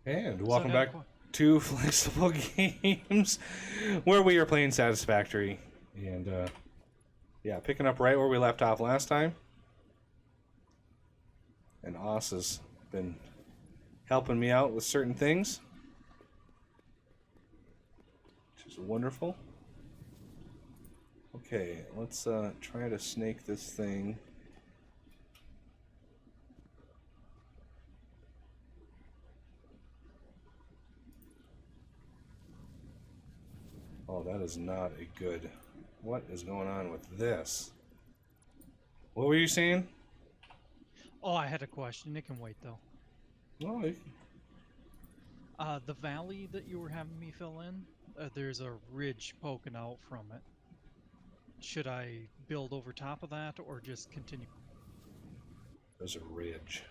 And welcome back to Flexible Games, where we are playing Satisfactory. And, yeah, picking up right where we left off last time. And Oz has been helping me out with certain things, which is wonderful. Okay, let's try to snake this thing. Oh, that is not a good... What is going on with this? What were you saying? Oh, I had a question. It can wait, though. Oh, The valley that you were having me fill in, there's a ridge poking out from it. Should I build over top of that or just continue? there's a ridge.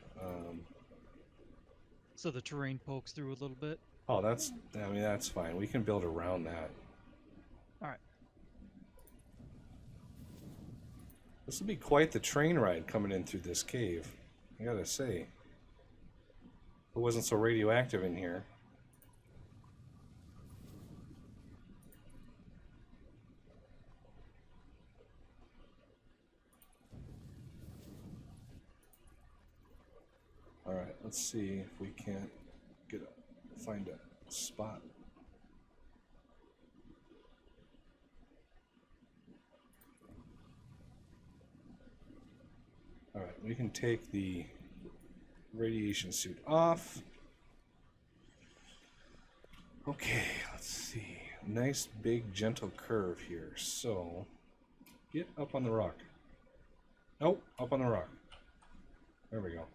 So the terrain pokes through a little bit? Oh, I mean, that's fine. We can build around that. All right. This will be quite the train ride coming in through this cave, I gotta say. It wasn't so radioactive in here. Alright, let's see if we can't find a spot. Alright, we can take the radiation suit off. Okay, let's see. Nice big gentle curve here. So, get up on the rock. Nope, up on the rock. There we go.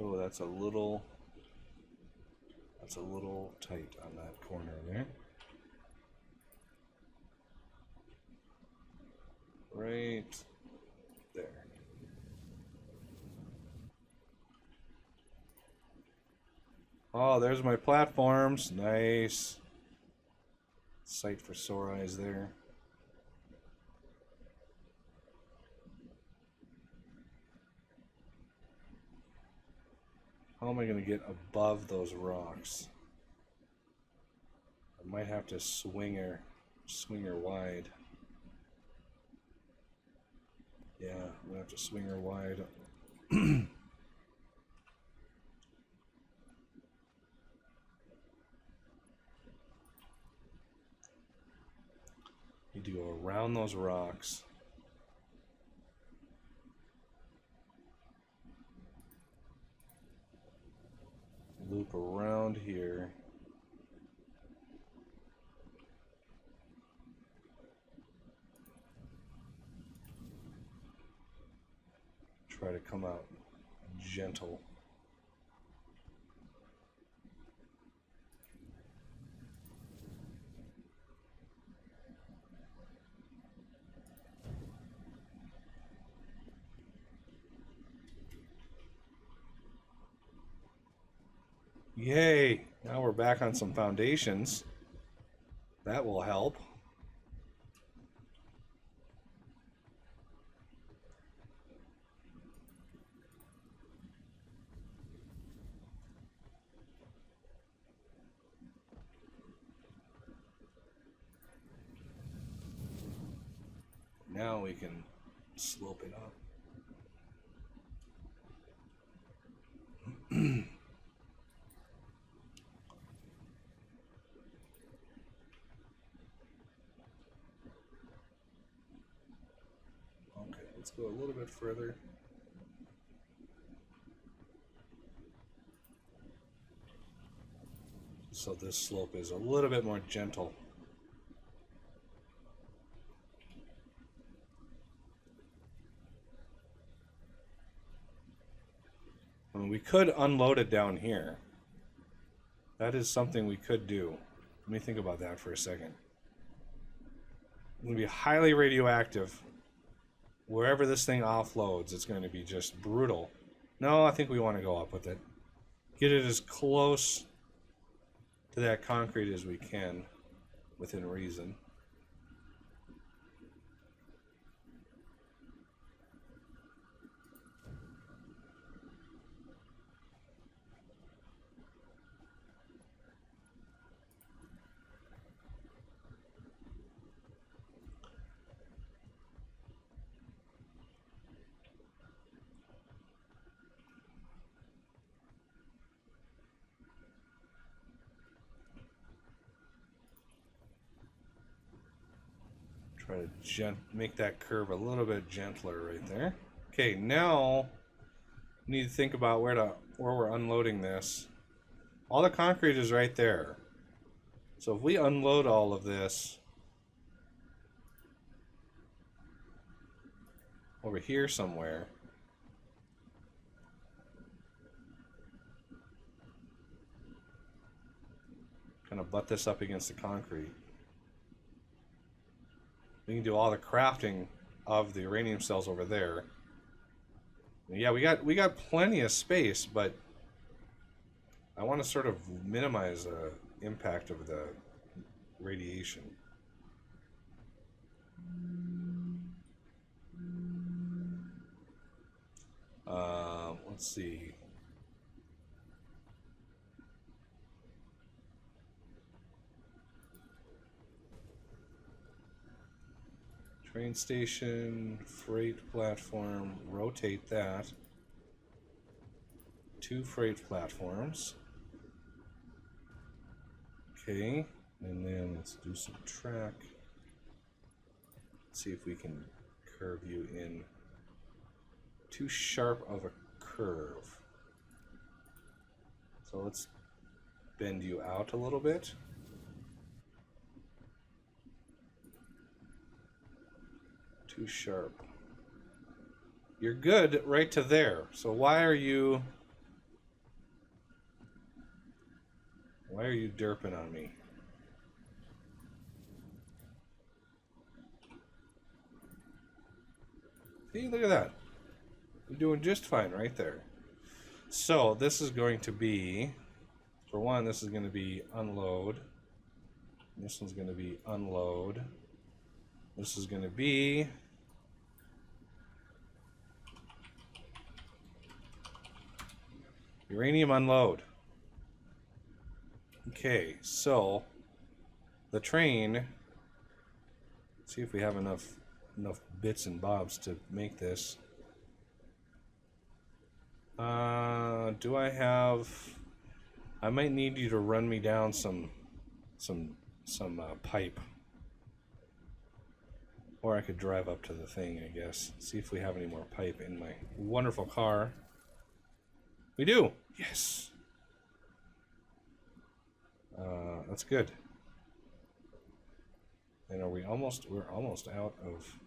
Oh, that's a little tight on that corner there. Right there. Oh, there's my platforms. Nice. Sight for sore eyes there. How am I going to get above those rocks? I might have to swing her wide. Yeah, I'm going to have to swing her wide. You do around those rocks. Loop around here. Try to come out gentle. Yay! Now we're back on some foundations. That will help. Now we can slope it up. Okay, let's go a little bit further. So this slope is a little bit more gentle. we could unload it down here. That is something we could do. Let me think about that for a second. It's going to be highly radioactive. Wherever this thing offloads, it's going to be just brutal. No, I think we want to go up with it. Get it as close to that concrete as we can, within reason. Try to make that curve a little bit gentler right there. Okay, now we need to think about where we're unloading this. All the concrete is right there. So if we unload all of this over here somewhere, kind of butt this up against the concrete. We can do all the crafting of the uranium cells over there. Yeah, we got plenty of space, but I want to sort of minimize the impact of the radiation. Let's see. Train station, freight platform, rotate that. 2 freight platforms. Okay, and then let's do some track. Let's see if we can curve you in too sharp of a curve. So let's bend you out a little bit. Too sharp. You're good right to there. So why are you derping on me? See, look at that. You're doing just fine right there. So this is going to be, for one, this is going to be unload. This one's going to be unload. This is going to be uranium unload. Okay, so the train, let's see if we have enough bits and bobs to make this. Do I have? I might need you to run me down some pipe. Or I could drive up to the thing, I guess. See if we have any more pipe in my wonderful car. We do! Yes! That's good. And we're almost out of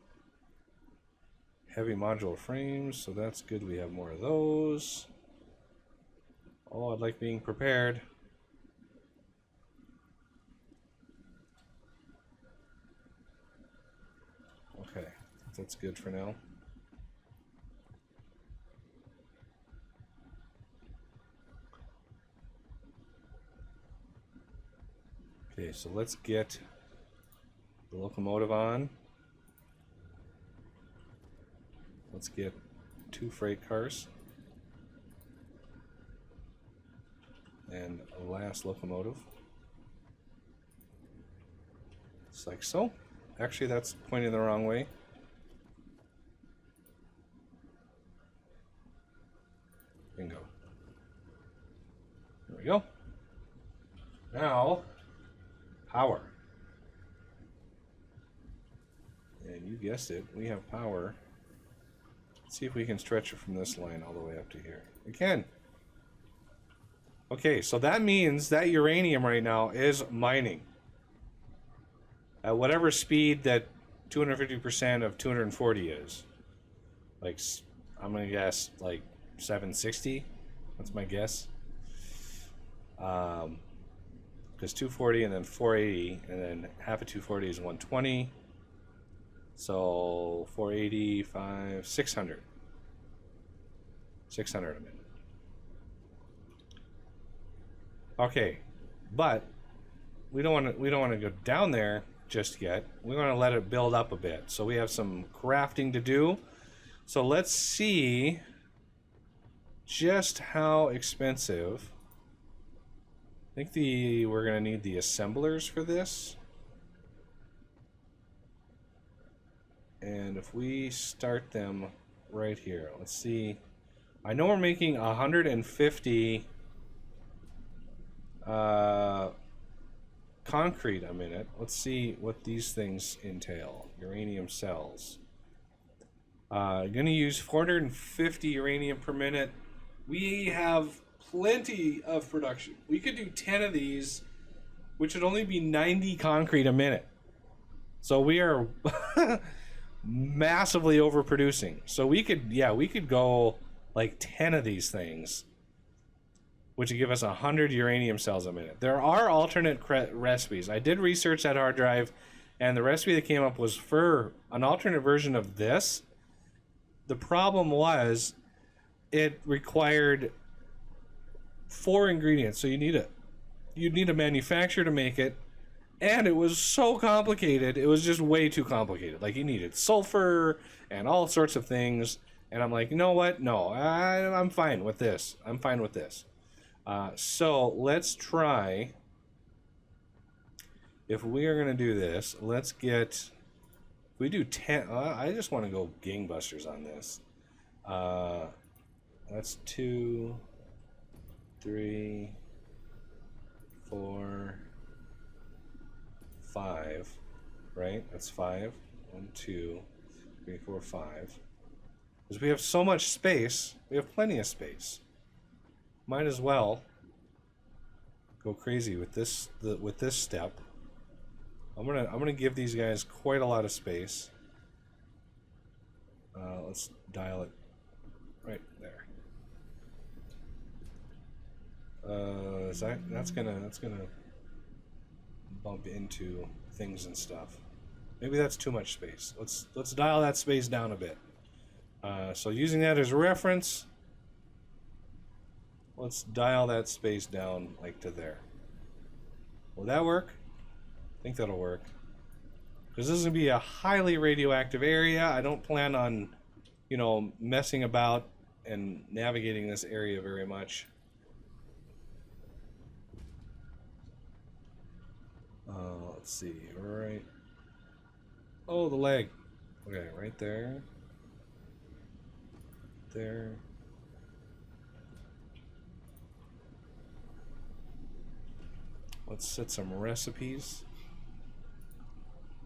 heavy modular frames, so that's good. We have more of those. Oh, I'd like being prepared. Okay, that's good for now. Okay, so let's get the locomotive on. Let's get 2 freight cars. And a last locomotive. Just like so. Actually, that's pointing the wrong way. Bingo. There we go. Now, power. And you guessed it, we have power. Let's see if we can stretch it from this line all the way up to here. We can. Okay, so that means that uranium right now is mining. At whatever speed that 250% of 240 is. Like, I'm going to guess like 760. That's my guess. Because 240 and then 480, and then half of 240 is 120. So 485, 600. 600 a minute. Okay, but we don't want to go down there just yet. We want to let it build up a bit. So we have some crafting to do. So let's see just how expensive. I think we're going to need the assemblers for this. And if we start them right here, let's see. I know we're making 150 concrete a minute. Let's see what these things entail. Uranium cells. Gonna use 450 uranium per minute. We have plenty of production. We could do 10 of these, which would only be 90 concrete a minute. So we are massively overproducing. So we could go like 10 of these things, which would give us 100 uranium cells a minute. There are alternate recipes. I did research that hard drive, and the recipe that came up was for an alternate version of this. The problem was it required 4 ingredients, so you'd need a manufacturer to make it, and it was so complicated. It was just way too complicated. Like, you needed sulfur and all sorts of things, and I'm like, you know what? No, I'm fine with this. I'm fine with this. So let's try. If we are going to do this, let's get. If we do 10. I just want to go gangbusters on this. That's 2, 3, 4, 5. Right? That's 5. 1, 2, 3, 4, 5. Because we have so much space. We have plenty of space. Might as well go crazy with this step. I'm gonna give these guys quite a lot of space. Let's dial it right there. That's gonna bump into things and stuff. Maybe that's too much space. Let's dial that space down a bit. So using that as a reference. Let's dial that space down like to there. Will that work? I think that'll work. Because this is going to be a highly radioactive area. I don't plan on, messing about and navigating this area very much. Let's see, right. Oh, the leg. Okay, right there. There. Let's set some recipes.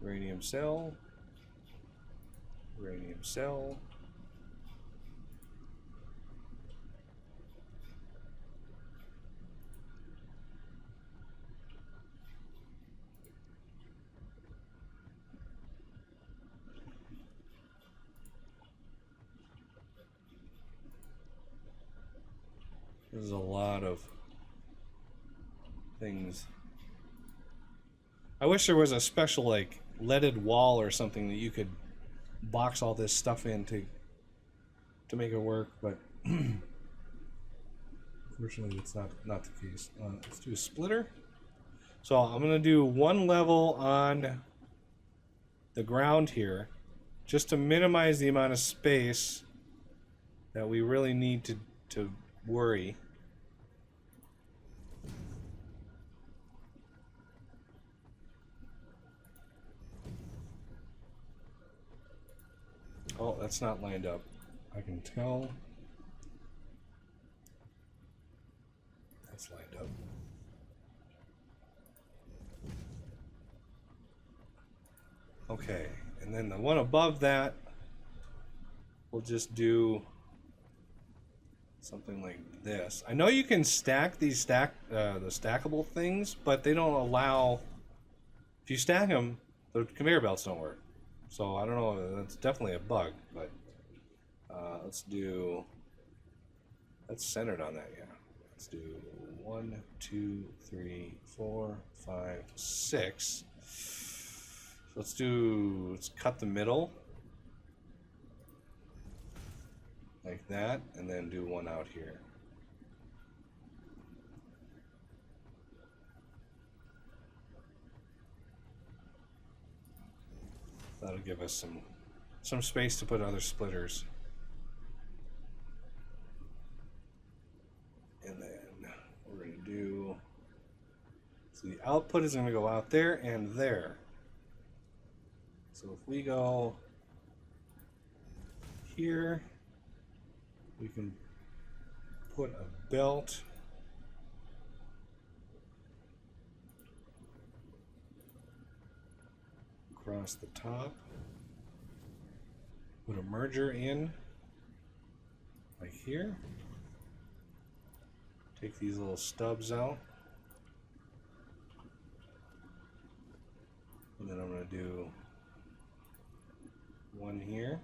Uranium cell. Uranium cell. There's a lot of things. I wish there was a special like leaded wall or something that you could box all this stuff in to make it work, but unfortunately it's not the case. Let's do a splitter. So I'm gonna do one level on the ground here just to minimize the amount of space that we really need to worry. Oh, that's not lined up. I can tell. That's lined up. Okay, and then the one above that, we'll just do something like this. I know you can stack these the stackable things, but they don't allow. If you stack them, the conveyor belts don't work. So I don't know, that's definitely a bug, but let's do That's centered on that, yeah. Let's do 1, 2, 3, 4, 5, 6. Let's cut the middle like that, and then do one out here. That'll give us some space to put other splitters. And then we're going to do, so the output is going to go out there and there. So if we go here, we can put a belt across the top, put a merger in like here, take these little stubs out, and then I'm going to do one here.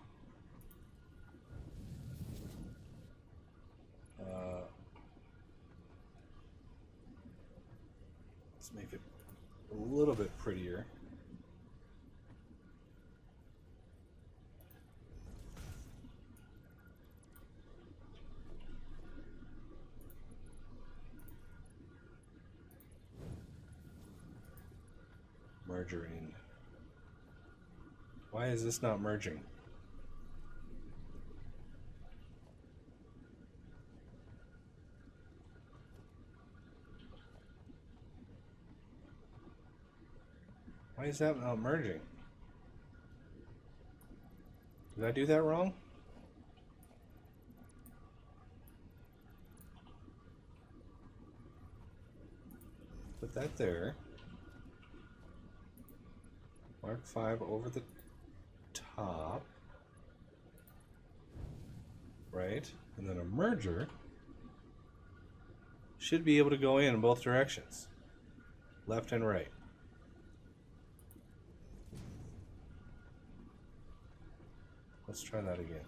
Let's make it a little bit prettier. Merging. Why is this not merging? Why is that not merging? Did I do that wrong? Put that there. Mark 5 over the top. Right? And then a merger should be able to go in both directions. Left and right. Let's try that again.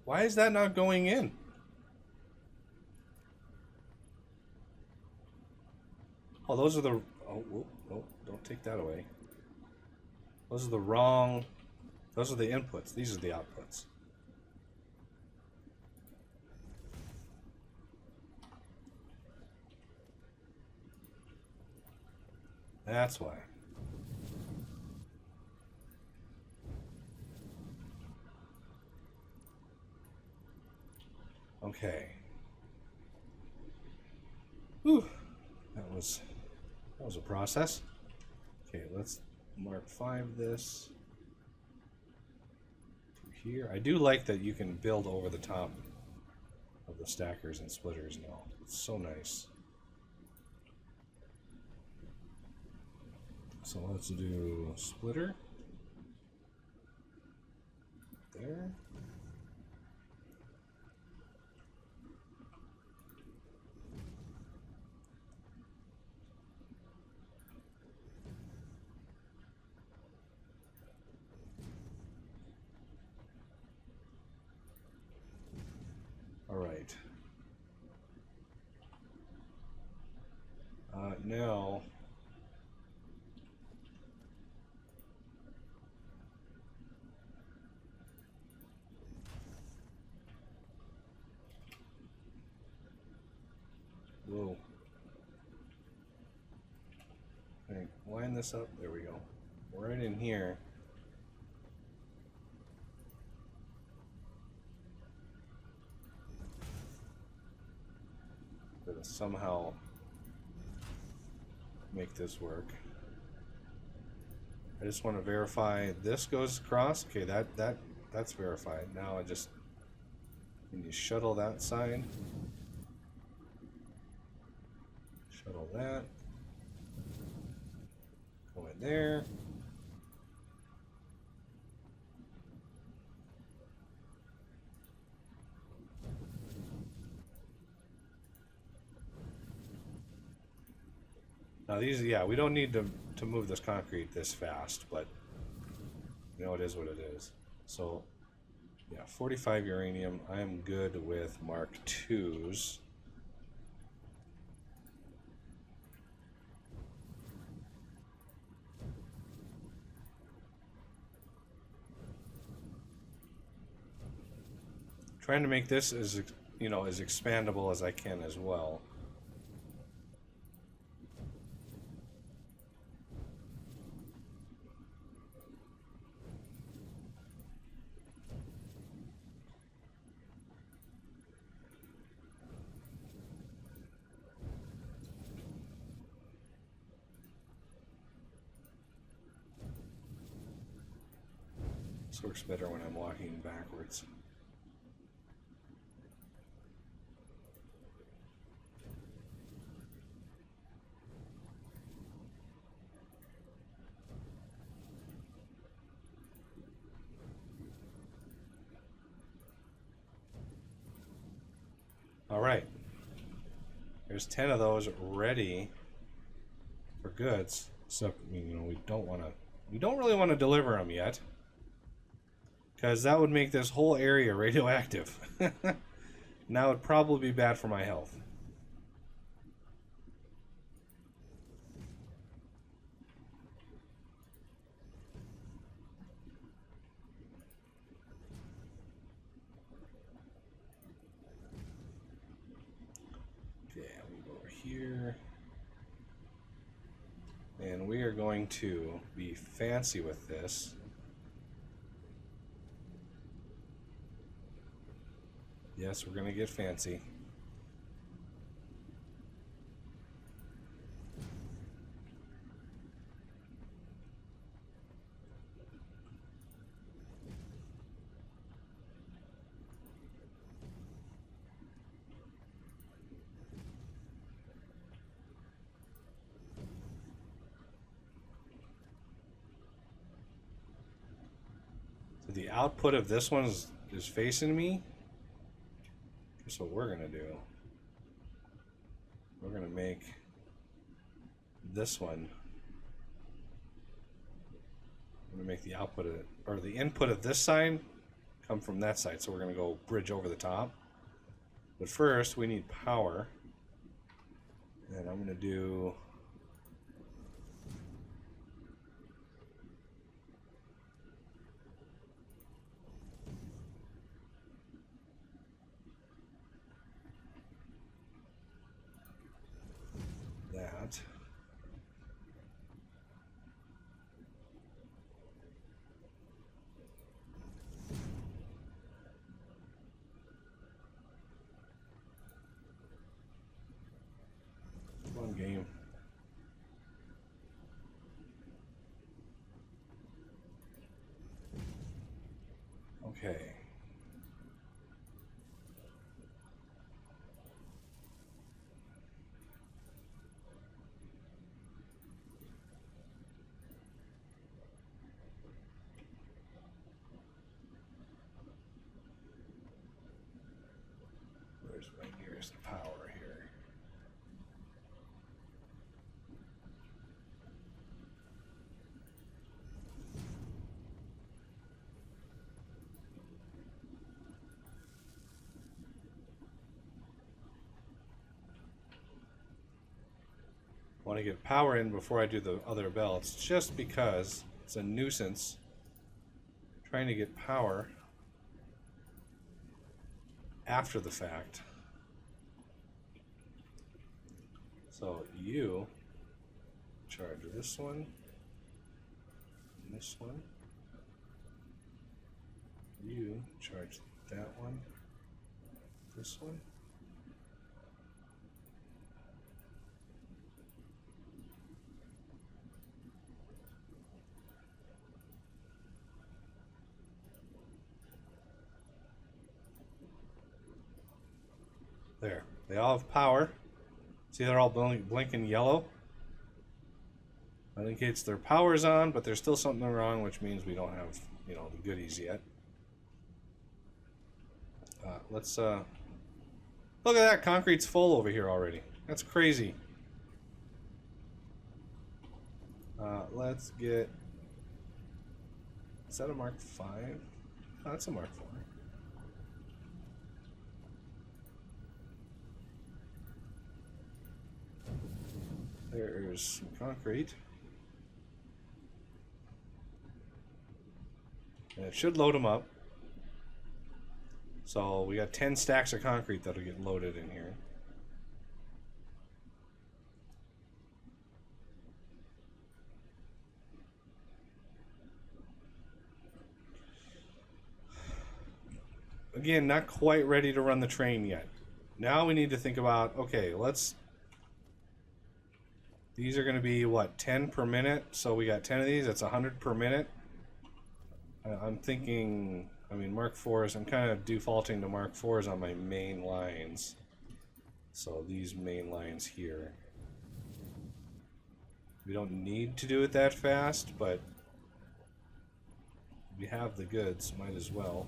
Why is that not going in? Oh, those are the... Oh, don't take that away. Those are the wrong... Those are the inputs. These are the outputs. That's why. Okay. Whew. That was a process. Okay, let's mark 5 this to here. I do like that you can build over the top of the stackers and splitters now. It's so nice. So let's do splitter there. All right. Now whoa. Okay, line this up. There we go. Right in here. Gonna somehow make this work. I just want to verify this goes across. Okay, that's verified. Now I just can you shuttle that side. Shuttle that. Go in there. Now these, yeah, we don't need to move this concrete this fast, but you know, it is what it is. So yeah, 45 uranium. I am good with Mark IIs. Trying to make this as, you know, as expandable as I can as well. This works better when I'm walking backwards. All right, there's 10 of those ready for goods. So, you know, we don't really want to deliver them yet, because that would make this whole area radioactive. Now it'd probably be bad for my health. Here, and we are going to be fancy with this. Yes, we're going to get fancy. The output of this one is facing me. Here's what we're going to do. We're going to make this one. I'm going to make the output of it, or the input of this side come from that side. So we're going to go bridge over the top. But first we need power. And I'm going to do that. Fun game. Okay. Where's my nearest power here? I want to get power in before I do the other belts, just because it's a nuisance trying to get power after the fact. So you charge this one, and this one. You charge that one, this one. There, they all have power. See, they're all blinking yellow. That indicates their power's on, but there's still something wrong, which means we don't have, you know, the goodies yet. Let's look at that. Concrete's full over here already. That's crazy. Let's get... Is that a Mark 5? Oh, that's a Mark 4. There's some concrete. And it should load them up. So we got 10 stacks of concrete that'll get loaded in here. Again, not quite ready to run the train yet. Now we need to think about, okay, let's... These are going to be, what, 10 per minute? So we got 10 of these, that's 100 per minute. I'm thinking, I mean, Mark 4s, I'm kind of defaulting to Mark 4s on my main lines. So these main lines here. We don't need to do it that fast, but we have the goods, might as well.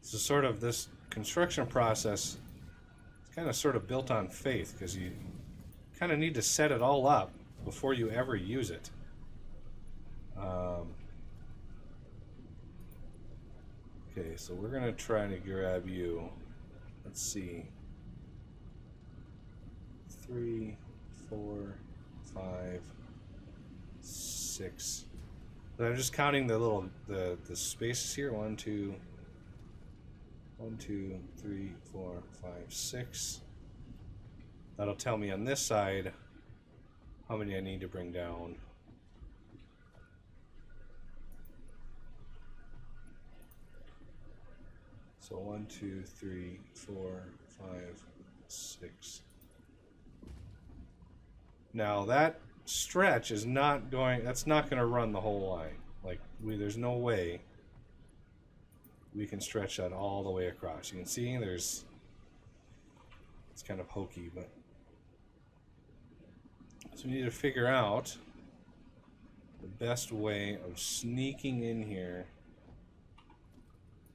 So sort of this construction process is kind of sort of built on faith, because you kind of need to set it all up before you ever use it. Okay, so we're going to try to grab you. Let's see. 3, 4, 5, 6. So I'm just counting the little the spaces here. 1, 2, 3, 4, 5, 6. That'll tell me on this side how many I need to bring down. So 1, 2, 3, 4, 5, 6. Now that stretch is not going, that's not going to run the whole line. Like, there's no way we can stretch that all the way across. You can see it's kind of hokey, but so we need to figure out the best way of sneaking in here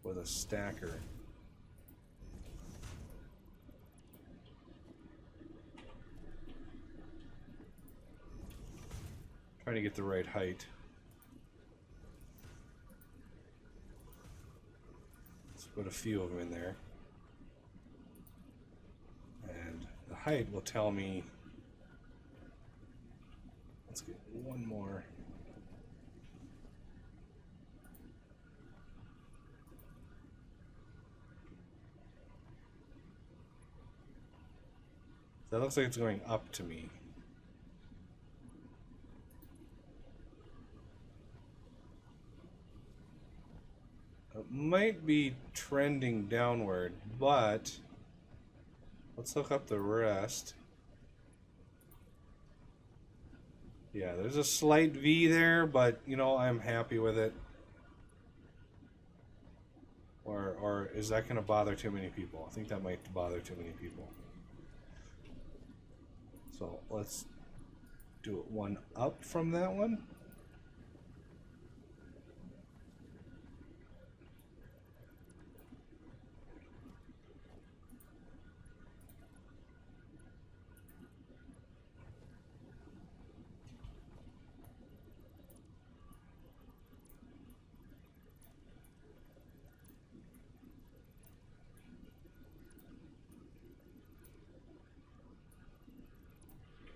with a stacker. Trying to get the right height. Put a few of them in there, and the height will tell me. Let's get one more. That looks like it's going up to me. It might be trending downward, but let's look up the rest. Yeah, there's a slight V there, but you know, I'm happy with it. Or is that going to bother too many people? I think that might bother too many people. So let's do it one up from that one.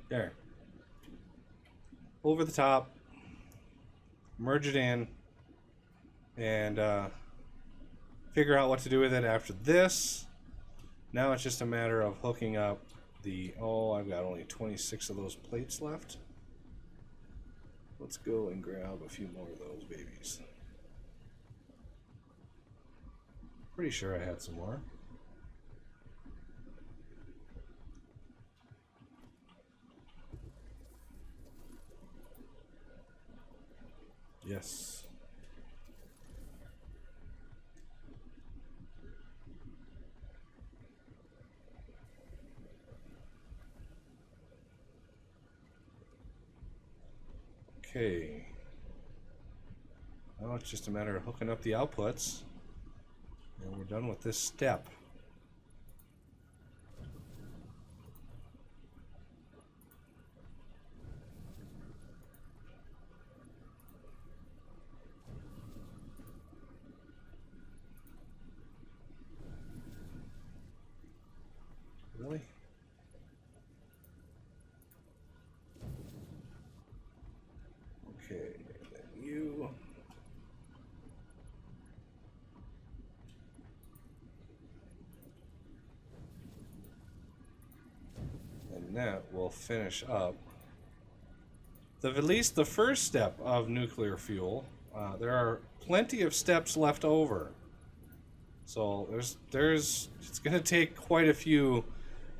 There. Over the top. Merge it in. And figure out what to do with it after this. Now it's just a matter of hooking up the... Oh, I've got only 26 of those plates left. Let's go and grab a few more of those babies. Pretty sure I had some more. Yes. Okay. Now it's just a matter of hooking up the outputs, and we're done with this step. Really? Okay, then you. And that will finish up at least the first step of nuclear fuel. There are plenty of steps left over. So it's going to take quite a few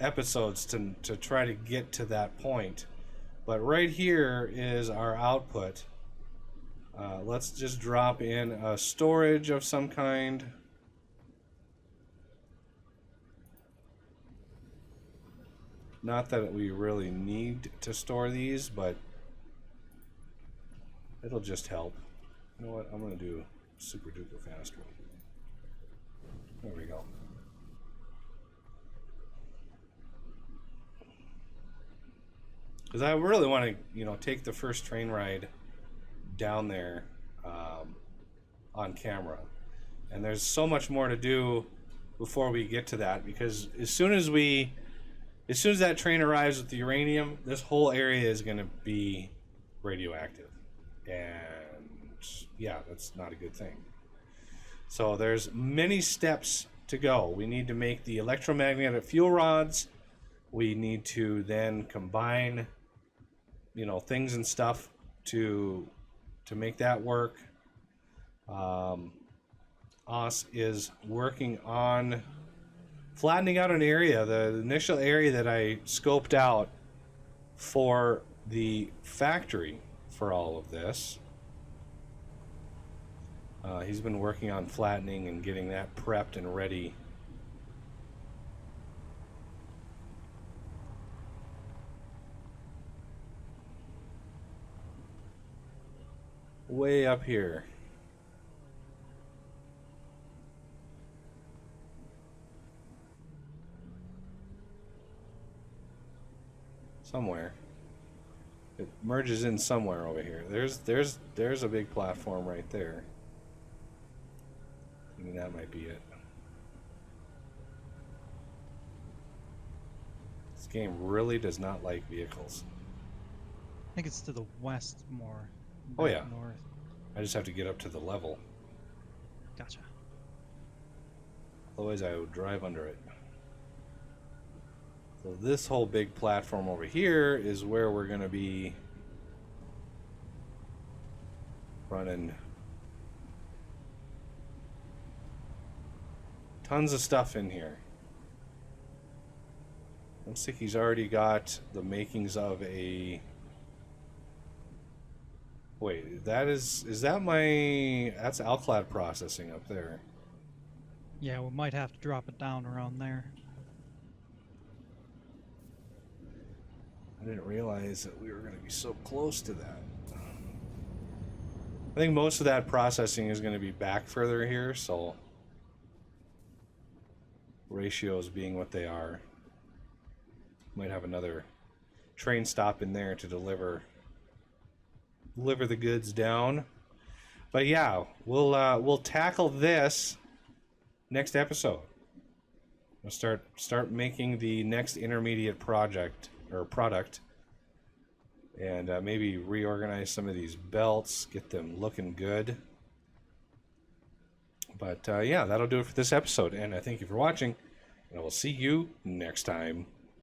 episodes to try to get to that point. But right here is our output. Let's just drop in a storage of some kind. Not that we really need to store these, but it'll just help. You know what? I'm going to do super duper fast one. There we go. Because I really want to, you know, take the first train ride down there on camera. And there's so much more to do before we get to that, because as soon as that train arrives with the uranium, this whole area is going to be radioactive. And yeah, that's not a good thing. So there's many steps to go. We need to make the electromagnetic fuel rods. We need to then combine, you know, things and stuff to make that work. Us is working on flattening out an area, the initial area that I scoped out for the factory for all of this. He's been working on flattening and getting that prepped and ready. Way up here. Somewhere. It merges in somewhere over here. There's a big platform right there. I mean, that might be it. This game really does not like vehicles. I think it's to the west more. Oh yeah. North. I just have to get up to the level. Gotcha. Otherwise I would drive under it. So this whole big platform over here is where we're going to be running tons of stuff in here. Looks like he's already got the makings of a... Wait, that's alclad processing up there. Yeah, we might have to drop it down around there. I didn't realize that we were going to be so close to that. I think most of that processing is going to be back further here, so ratios being what they are. Might have another train stop in there to deliver the goods down. But yeah, we'll tackle this next episode. We'll start making the next intermediate project or product, and maybe reorganize some of these belts, get them looking good. But yeah, that'll do it for this episode, and I thank you for watching, and I will see you next time.